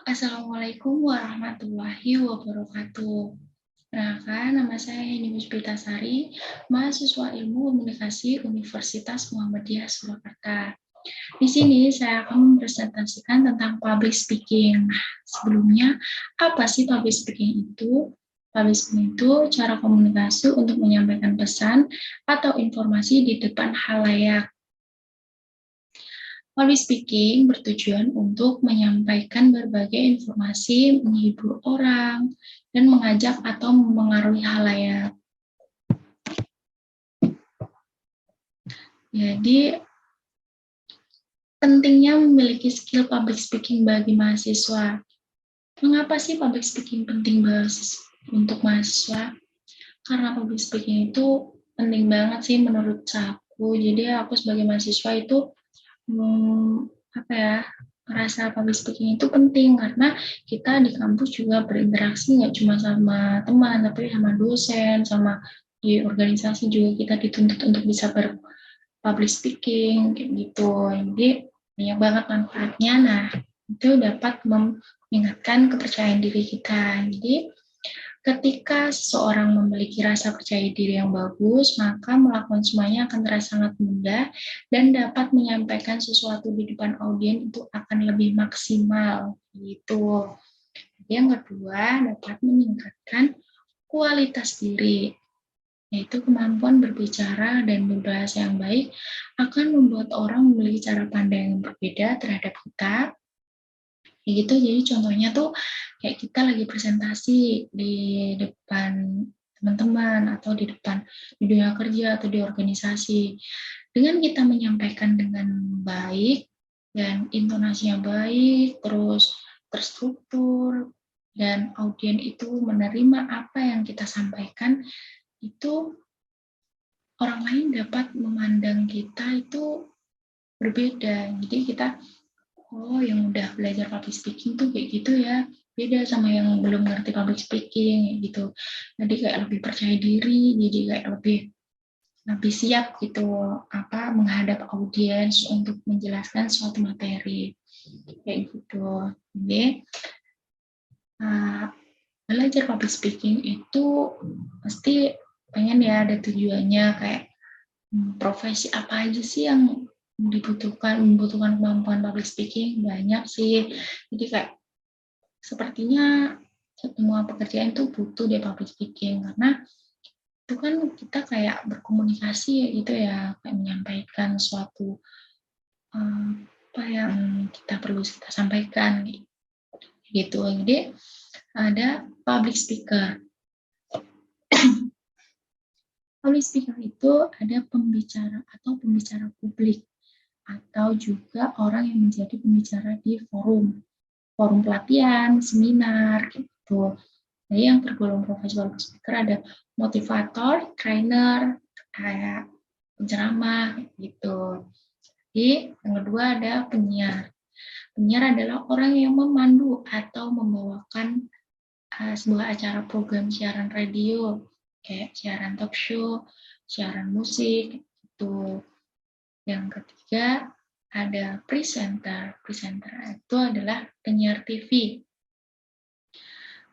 Assalamualaikum warahmatullahi wabarakatuh. Perkenalkan, nama saya Heni Puspitasari, mahasiswa Ilmu Komunikasi Universitas Muhammadiyah Surakarta. Di sini saya akan mempresentasikan tentang public speaking. Sebelumnya, apa sih public speaking itu? Public speaking itu cara komunikasi untuk menyampaikan pesan atau informasi di depan khalayak. Public speaking bertujuan untuk menyampaikan berbagai informasi, menghibur orang, dan mengajak atau memengaruhi khalayak. Jadi, pentingnya memiliki skill public speaking bagi mahasiswa. Mengapa sih public speaking penting untuk mahasiswa? Karena public speaking itu penting banget sih menurut aku. Jadi aku sebagai mahasiswa itu merasa public speaking itu penting karena kita di kampus juga berinteraksi nggak cuma sama teman tapi sama dosen, sama di organisasi juga kita dituntut untuk bisa public speaking kayak gitu. Jadi banyak banget manfaatnya. Nah, itu dapat meningkatkan kepercayaan diri kita. Jadi ketika seseorang memiliki rasa percaya diri yang bagus, maka melakukan semuanya akan terasa sangat mudah dan dapat menyampaikan sesuatu di depan audiens itu akan lebih maksimal gitu. Yang kedua, dapat meningkatkan kualitas diri, yaitu kemampuan berbicara dan berbahasa yang baik akan membuat orang memiliki cara pandang yang berbeda terhadap kita. Gitu, jadi contohnya tuh kayak kita lagi presentasi di depan teman-teman atau di depan di dunia kerja atau di organisasi. Dengan kita menyampaikan dengan baik dan intonasinya baik, terus terstruktur dan audiens itu menerima apa yang kita sampaikan, itu orang lain dapat memandang kita itu berbeda. Jadi kita oh, yang udah belajar public speaking tuh kayak gitu ya, beda sama yang belum ngerti public speaking gitu. Jadi kayak lebih percaya diri, jadi kayak lebih siap gitu menghadap audiens untuk menjelaskan suatu materi kayak gitu. Jadi belajar public speaking itu pasti pengen ya ada tujuannya kayak profesi apa aja sih yang membutuhkan kemampuan public speaking. Banyak sih, jadi kayak sepertinya semua pekerjaan itu butuh deh public speaking karena itu kan kita kayak berkomunikasi gitu ya, kayak menyampaikan suatu apa yang kita perlu kita sampaikan gitu. Jadi ada public speaker. Public speaker itu ada pembicara atau pembicara publik atau juga orang yang menjadi pembicara di forum pelatihan, seminar, gitu. Jadi yang tergolong profesi public speaker ada motivator, trainer, kayak penceramah, gitu. Jadi yang kedua ada penyiar. Penyiar adalah orang yang memandu atau membawakan sebuah acara program siaran radio, kayak siaran talk show, siaran musik, gitu. Yang ketiga ada presenter. Presenter itu adalah penyiar TV.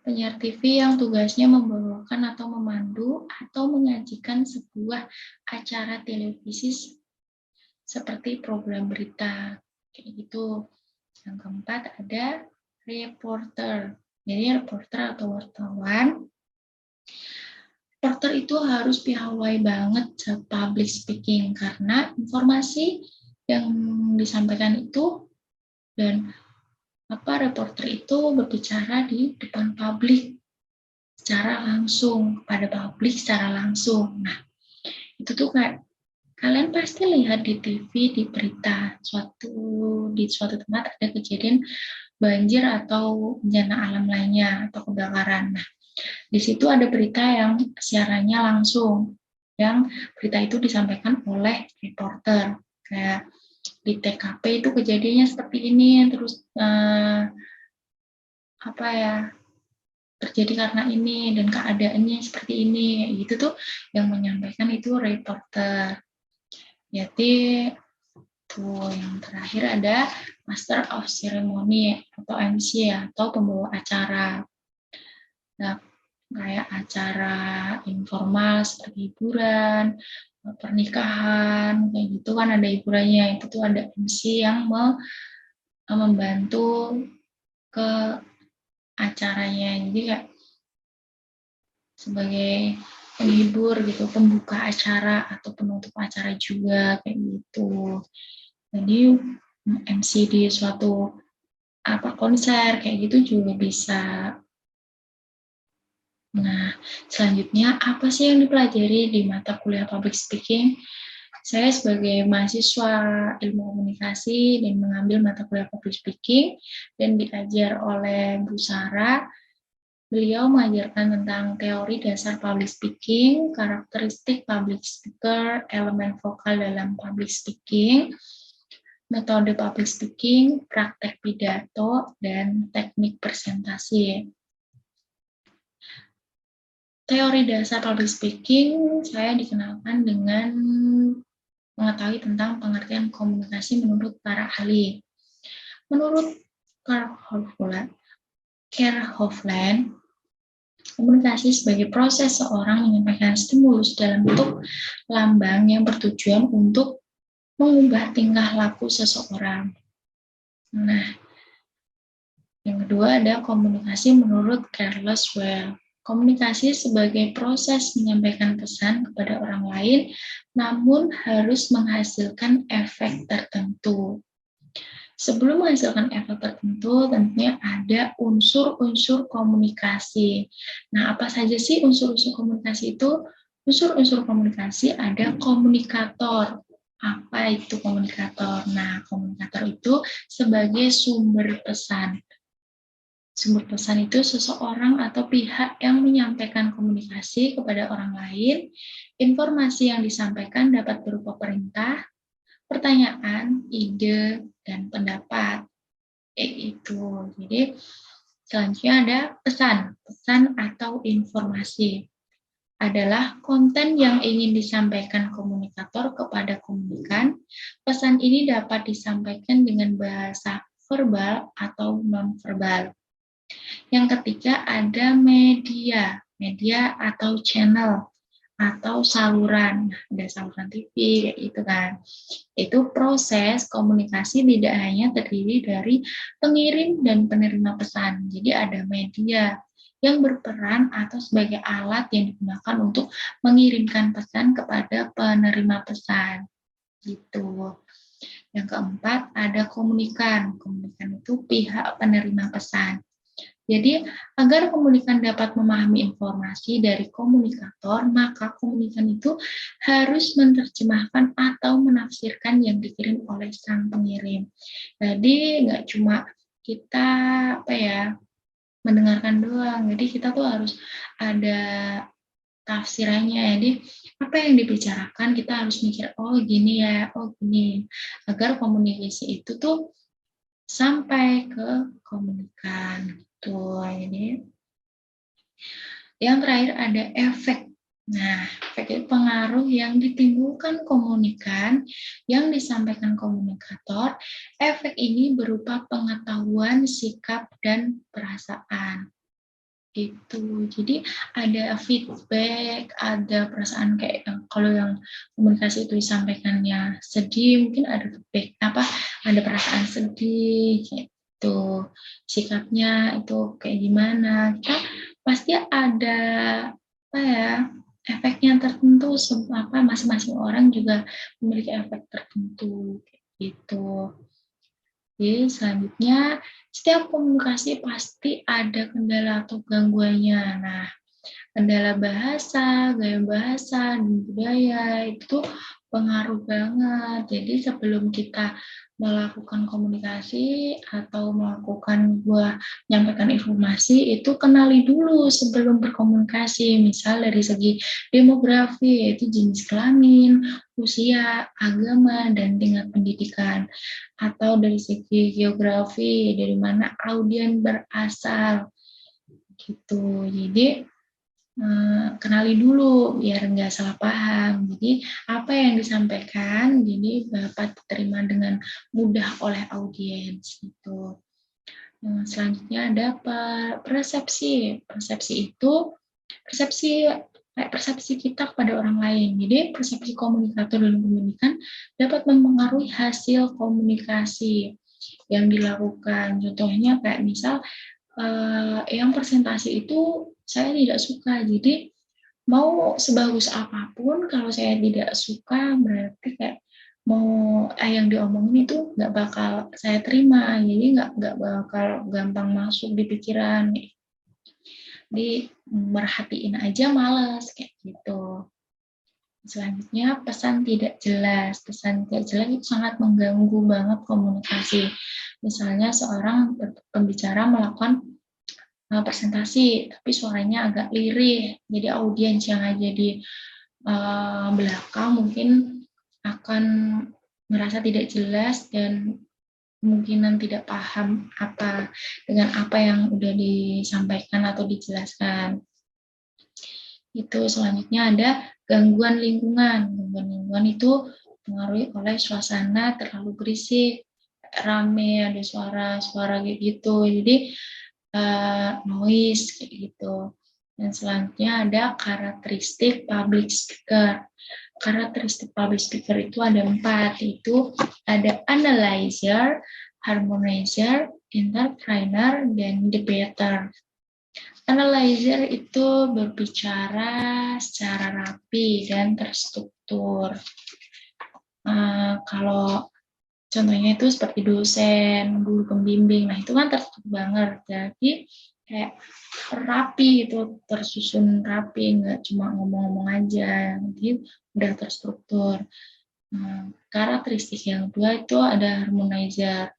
Penyiar TV yang tugasnya membawakan atau memandu atau menyajikan sebuah acara televisi seperti program berita kayak gitu. Yang keempat ada reporter. Jadi reporter atau wartawan. Reporter itu harus piawai banget public speaking karena informasi yang disampaikan itu dan reporter itu berbicara di depan publik secara langsung, pada publik secara langsung. Nah, itu tuh kayak kalian pasti lihat di TV, di berita, di suatu tempat ada kejadian banjir atau bencana alam lainnya atau kebakaran. Nah, di situ ada berita yang siarannya langsung, yang berita itu disampaikan oleh reporter. Kayak di TKP itu kejadiannya seperti ini, terus terjadi karena ini dan keadaannya seperti ini, gitu tuh yang menyampaikan itu reporter. Jadi Yang terakhir ada Master of Ceremony atau MC atau pembawa acara. Nah, kayak acara informal seperti hiburan, pernikahan, kayak gitu kan ada hiburannya. Itu tuh ada MC yang membantu ke acaranya. Jadi kayak sebagai penghibur gitu, pembuka acara atau penutup acara juga kayak gitu. Jadi MC di suatu konser kayak gitu juga bisa. Nah, selanjutnya apa sih yang dipelajari di mata kuliah public speaking? Saya sebagai mahasiswa ilmu komunikasi dan mengambil mata kuliah public speaking dan diajar oleh Bu Sarah. Beliau mengajarkan tentang teori dasar public speaking, karakteristik public speaker, elemen vokal dalam public speaking, metode public speaking, praktek pidato, dan teknik presentasi. Teori dasar public speaking saya dikenalkan dengan mengetahui tentang pengertian komunikasi menurut para ahli. Menurut Carl Hovland, komunikasi sebagai proses seorang menyampaikan stimulus dalam bentuk lambang yang bertujuan untuk mengubah tingkah laku seseorang. Nah, yang kedua ada komunikasi menurut Carlos Well. Komunikasi sebagai proses menyampaikan pesan kepada orang lain, namun harus menghasilkan efek tertentu. Sebelum menghasilkan efek tertentu, tentunya ada unsur-unsur komunikasi. Nah, apa saja sih unsur-unsur komunikasi itu? Unsur-unsur komunikasi ada komunikator. Apa itu komunikator? Nah, komunikator itu sebagai sumber pesan. Sumber pesan itu seseorang atau pihak yang menyampaikan komunikasi kepada orang lain. Informasi yang disampaikan dapat berupa perintah, pertanyaan, ide, dan pendapat. Itu. Jadi selanjutnya ada pesan. Pesan atau informasi adalah konten yang ingin disampaikan komunikator kepada komunikan. Pesan ini dapat disampaikan dengan bahasa verbal atau non-verbal. Yang ketiga ada media atau channel atau saluran, ada saluran TV kayak gitu kan. Itu proses komunikasi tidak hanya terdiri dari pengirim dan penerima pesan. Jadi ada media yang berperan atau sebagai alat yang digunakan untuk mengirimkan pesan kepada penerima pesan. Gitu. Yang keempat ada komunikan. Komunikan itu pihak penerima pesan. Jadi, agar komunikan dapat memahami informasi dari komunikator, maka komunikan itu harus menerjemahkan atau menafsirkan yang dikirim oleh sang pengirim. Jadi, nggak cuma kita mendengarkan doang. Jadi, kita tuh harus ada tafsirannya. Jadi, apa yang dibicarakan kita harus mikir, oh gini ya, oh gini. Agar komunikasi itu tuh sampai ke komunikan. Ini yang terakhir ada efek. Nah, efek itu pengaruh yang ditimbulkan komunikan yang disampaikan komunikator. Efek ini berupa pengetahuan, sikap, dan perasaan. Itu. Jadi ada feedback, ada perasaan kayak kalau yang komunikasi itu disampaikannya sedih, mungkin ada feedback ada perasaan sedih gitu. Sikapnya itu kayak gimana? Kita pasti ada efeknya tertentu. Masing-masing orang juga memiliki efek tertentu gitu. Jadi selanjutnya, setiap komunikasi pasti ada kendala atau gangguannya. Nah, kendala bahasa, gaya bahasa, dan budaya itu pengaruh banget. Jadi sebelum kita melakukan komunikasi atau menyampaikan informasi, itu kenali dulu sebelum berkomunikasi. Misal dari segi demografi, yaitu jenis kelamin, usia, agama, dan tingkat pendidikan. Atau dari segi geografi, dari mana audien berasal. Gitu. Jadi kenali dulu biar nggak salah paham. Jadi apa yang disampaikan jadi dapat diterima dengan mudah oleh audiens gitu. Selanjutnya ada persepsi. Persepsi kayak persepsi kita kepada orang lain. Jadi persepsi komunikator dalam pendidikan dapat mempengaruhi hasil komunikasi yang dilakukan. Contohnya kayak misal yang presentasi itu saya tidak suka. Jadi mau sebagus apapun kalau saya tidak suka berarti kayak mau yang diomongin itu nggak bakal saya terima. Jadi nggak bakal gampang masuk di pikiran. Di merhatiin aja males kayak gitu. Selanjutnya pesan tidak jelas. Pesan tidak jelas itu sangat mengganggu banget komunikasi. Misalnya seorang pembicara melakukan presentasi, tapi suaranya agak lirih. Jadi audiens yang ada di belakang mungkin akan merasa tidak jelas dan kemungkinan tidak paham dengan apa yang udah disampaikan atau dijelaskan. Itu selanjutnya ada gangguan lingkungan. Gangguan lingkungan itu dipengaruhi oleh suasana terlalu berisik, rame, ada suara-suara kayak gitu. Jadi noise kayak gitu. Dan selanjutnya ada karakteristik public speaker. Karakteristik public speaker itu ada 4, itu ada analyzer, harmonizer, entertainer, dan debater. Analyzer itu berbicara secara rapi dan terstruktur. Kalau contohnya itu seperti dosen, guru pembimbing, nah itu kan terstruktur banget. Jadi kayak rapi itu, tersusun rapi, nggak cuma ngomong-ngomong aja. Jadi udah terstruktur. Karakteristik yang kedua itu ada harmonizer.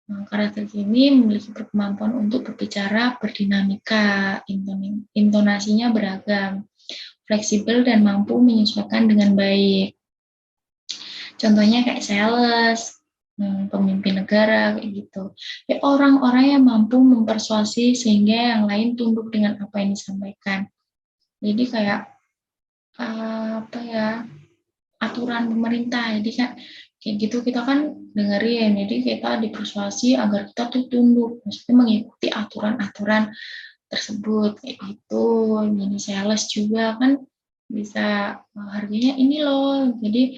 Karakteristik ini memiliki kemampuan untuk berbicara berdinamika, intonasinya beragam, fleksibel dan mampu menyesuaikan dengan baik. Contohnya kayak sales, pemimpin negara kayak gitu. Ya, orang-orang yang mampu mempersuasi sehingga yang lain tunduk dengan apa yang disampaikan. Jadi kayak apa ya, aturan pemerintah. Jadi kan kayak gitu kita kan dengerin. Jadi kita dipersuasi agar kita tuh tunduk, maksudnya mengikuti aturan-aturan tersebut kayak gitu. Jadi sales juga kan bisa harganya ini loh, jadi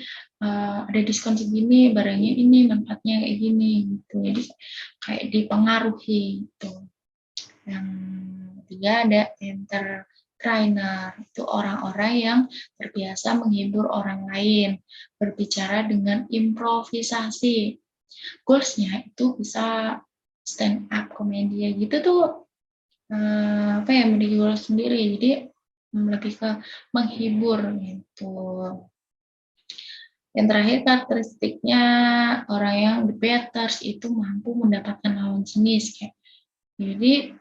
ada diskon segini, barangnya ini, manfaatnya kayak gini gitu. Jadi kayak dipengaruhi gitu. Yang ketiga ada entertainer, itu orang-orang yang terbiasa menghibur orang lain, berbicara dengan improvisasi. Goalsnya itu bisa stand up komedi gitu tuh, apa ya, memiliki goal sendiri. Jadi lebih ke menghibur gitu. Yang terakhir karakteristiknya orang yang debaters itu mampu mendapatkan lawan jenis kayak. Jadi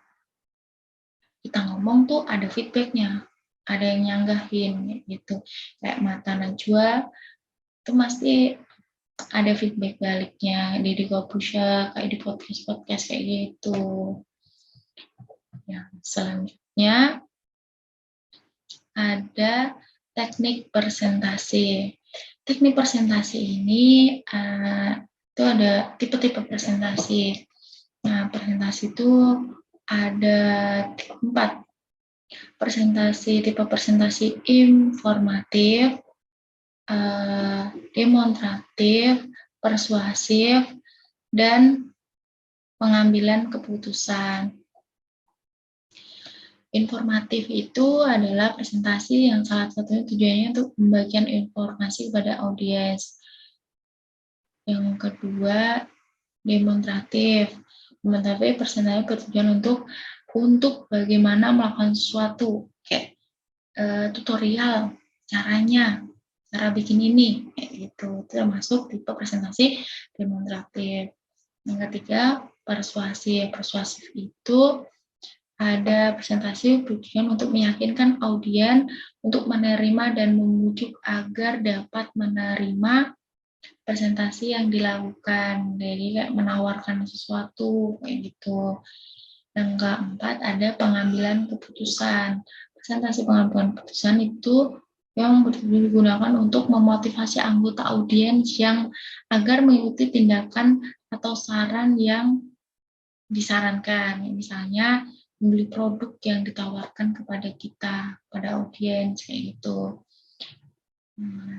kita ngomong tuh ada feedbacknya, ada yang nyanggahin gitu. Kayak Mata Najwa itu pasti ada feedback baliknya. Deddy Corbuzier kayak di podcast kayak gitu. Ya, selanjutnya ada teknik presentasi. Teknik presentasi ini itu ada tipe-tipe presentasi. Nah, presentasi itu ada 4. Tipe presentasi informatif, demonstratif, persuasif, dan pengambilan keputusan. Informatif itu adalah presentasi yang salah satunya tujuannya untuk membagikan informasi kepada audiens. Yang kedua, demonstratif. Demonstratif presentasi bertujuan untuk bagaimana melakukan sesuatu, kayak tutorial caranya, cara bikin ini, kayak gitu. Itu termasuk tipe presentasi demonstratif. Yang ketiga, persuasif. Persuasif itu ada presentasi tujuan untuk meyakinkan audiens untuk menerima dan membujuk agar dapat menerima presentasi yang dilakukan. Jadi kayak menawarkan sesuatu kayak gitu. Yang keempat ada pengambilan keputusan. presentasi pengambilan keputusan itu yang digunakan untuk memotivasi anggota audiens yang agar mengikuti tindakan atau saran yang disarankan. Misalnya membeli produk yang ditawarkan kepada kita, pada audiens kayak gitu.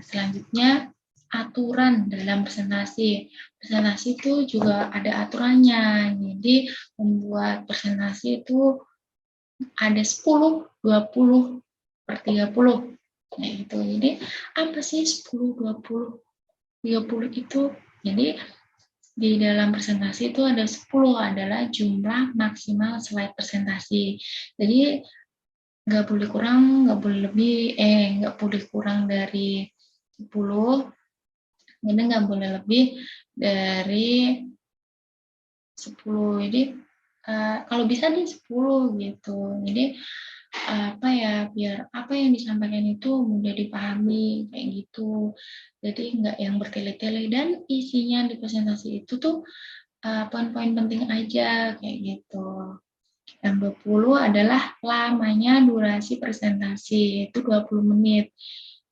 Selanjutnya aturan dalam presentasi. Presentasi itu juga ada aturannya. Jadi membuat presentasi itu ada 10, 20, per 30. Nah, gitu. Jadi apa sih 10, 20, 30 itu? Jadi di dalam presentasi itu ada 10 adalah jumlah maksimal slide presentasi. Jadi nggak boleh kurang, nggak boleh lebih, nggak boleh kurang dari 10, ini nggak boleh lebih dari 10. Jadi kalau bisa di 10 gitu. Jadi apa ya, biar apa yang disampaikan itu mudah dipahami kayak gitu. Jadi nggak yang bertele-tele, dan isinya di presentasi itu tuh poin-poin penting aja kayak gitu. Yang 20 adalah lamanya durasi presentasi, itu 20 menit.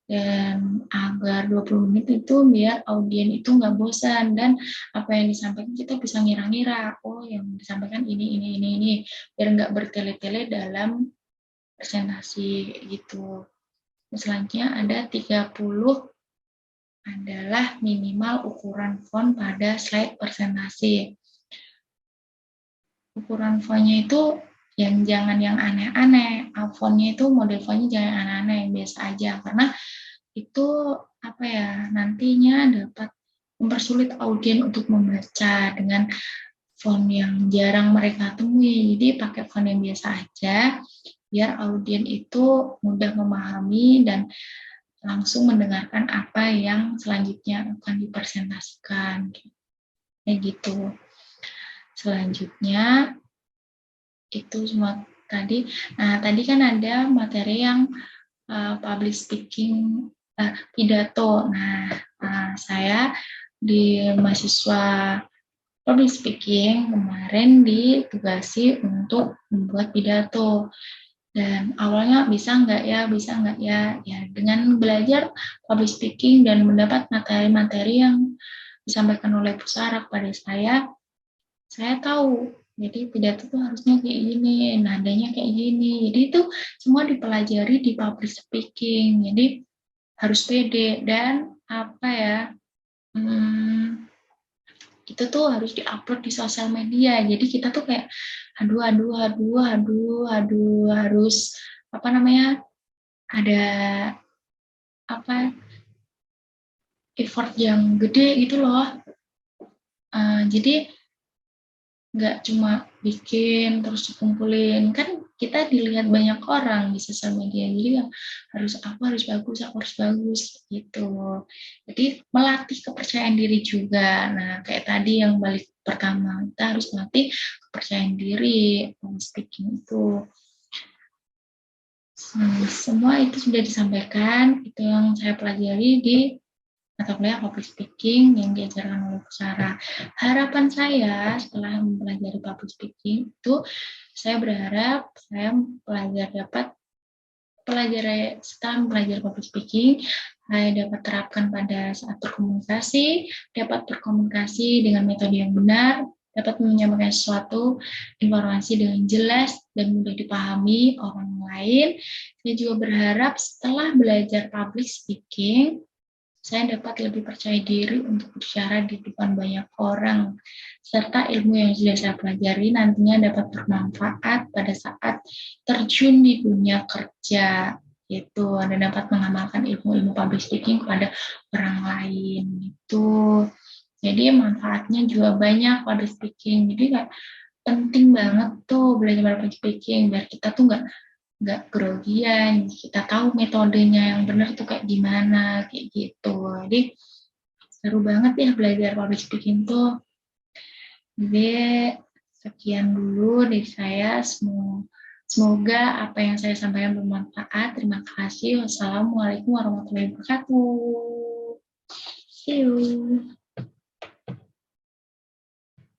Dan agar 20 menit itu biar audien itu nggak bosan, dan apa yang disampaikan kita bisa ngira-ngira, oh yang disampaikan ini. Biar nggak bertele-tele dalam presentasi gitu. Selanjutnya ada 30 adalah minimal ukuran font pada slide presentasi. Ukuran fontnya itu yang jangan yang aneh-aneh. Fontnya itu model fontnya jangan aneh-aneh, yang biasa aja, karena itu apa ya, nantinya dapat mempersulit audien untuk membaca dengan font yang jarang mereka temui. Jadi pakai font yang biasa aja biar audien itu mudah memahami dan langsung mendengarkan apa yang selanjutnya akan dipresentasikan. Kayak gitu. Selanjutnya itu semua tadi. Nah, tadi kan ada materi yang public speaking, pidato. Nah, saya di mahasiswa public speaking kemarin ditugasi untuk membuat pidato. Dan awalnya bisa nggak ya, dengan belajar public speaking dan mendapat materi-materi yang disampaikan oleh Pusara kepada saya tahu, jadi pidato tuh harusnya kayak gini, nadanya kayak gini. Jadi itu semua dipelajari di public speaking. Jadi harus pede, dan apa ya, itu tuh harus diupload di sosial media. Jadi kita tuh kayak harus apa namanya, ada apa effort yang gede gitu loh. Jadi nggak cuma bikin terus dikumpulin, kan kita dilihat banyak orang di sosial media, jadi aku harus bagus gitu. Jadi melatih kepercayaan diri juga. Nah, kayak tadi yang balik pertama, kita harus melatih kepercayaan diri speaking itu. Semua itu sudah disampaikan, itu yang saya pelajari di mata kuliah public speaking yang diajarkan oleh Pusara. Harapan saya setelah mempelajari public speaking itu, saya berharap saya setelah mempelajari public speaking, saya dapat terapkan pada saat berkomunikasi, dapat berkomunikasi dengan metode yang benar, dapat menyampaikan sesuatu informasi dengan jelas dan mudah dipahami orang lain. Saya juga berharap setelah belajar public speaking, saya dapat lebih percaya diri untuk bicara di depan banyak orang, serta ilmu yang sudah saya pelajari nantinya dapat bermanfaat pada saat terjun di dunia kerja, gitu, dan dapat mengamalkan ilmu-ilmu public speaking kepada orang lain. Itu jadi manfaatnya juga banyak public speaking. Jadi kayak penting banget tuh belajar public speaking biar kita tuh nggak grogian, kita tahu metodenya yang benar tuh kayak gimana, kayak gitu. Jadi seru banget ya belajar public speaking tuh. Jadi sekian dulu dari saya. Semoga apa yang saya sampaikan bermanfaat. Terima kasih. Wassalamualaikum warahmatullahi wabarakatuh. See you.